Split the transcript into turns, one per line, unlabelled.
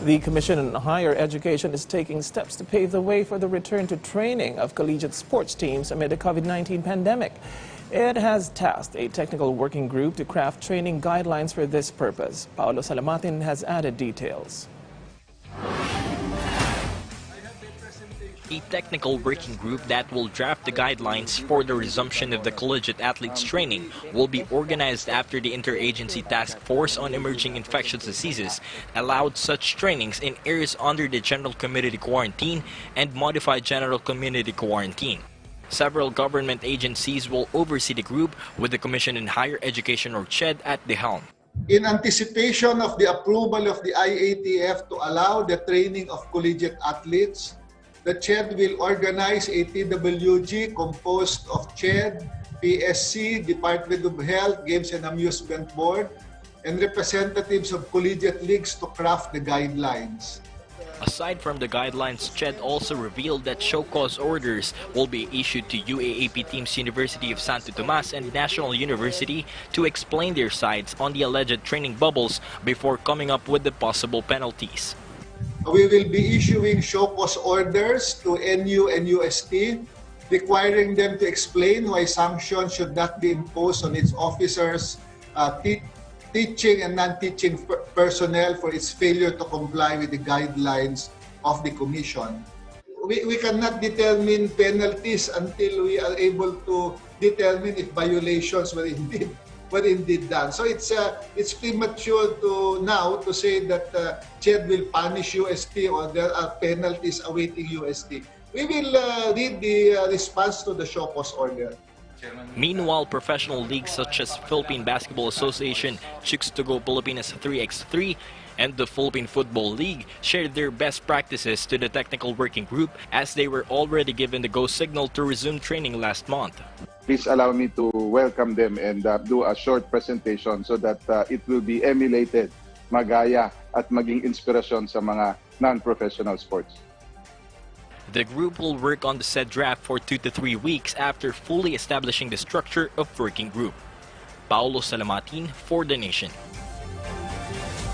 The Commission on Higher Education is taking steps to pave the way for the return to training of collegiate sports teams amid the COVID-19 pandemic. It has tasked a technical working group to craft training guidelines for this purpose. Paolo Salamatin has added details.
A technical working group that will draft the guidelines for the resumption of the collegiate athletes training will be organized after the Interagency Task Force on Emerging Infectious Diseases allowed such trainings in areas under the General Community Quarantine and Modified General Community Quarantine. Several government agencies will oversee the group, with the Commission on Higher Education, or CHED, at the helm.
In anticipation of the approval of the IATF to allow the training of collegiate athletes, the CHED will organize a TWG composed of CHED, PSC, Department of Health, Games and Amusement Board, and representatives of collegiate leagues to craft the guidelines.
Aside from the guidelines, CHED also revealed that show-cause orders will be issued to UAAP teams University of Santo Tomas and National University to explain their sides on the alleged training bubbles before coming up with the possible penalties.
We will be issuing show-cause orders to NU and UST, requiring them to explain why sanctions should not be imposed on its officers, teaching and non-teaching personnel for its failure to comply with the guidelines of the Commission. We cannot determine penalties until we are able to determine if violations were indeed done. So it's premature now to say that CHED will punish UST or there are penalties awaiting UST. We will read the response to the show-cause order.
Meanwhile, professional leagues such as Philippine Basketball Association, Chicks to Go Pilipinas 3x3, and the Philippine Football League shared their best practices to the technical working group, as they were already given the go signal to resume training last month.
Please allow me to welcome them and do a short presentation so that it will be emulated, magaya at maging inspirasyon sa mga non-professional sports.
The group will work on the said draft for 2 to 3 weeks after fully establishing the structure of working group. Paolo Salamatin for The Nation.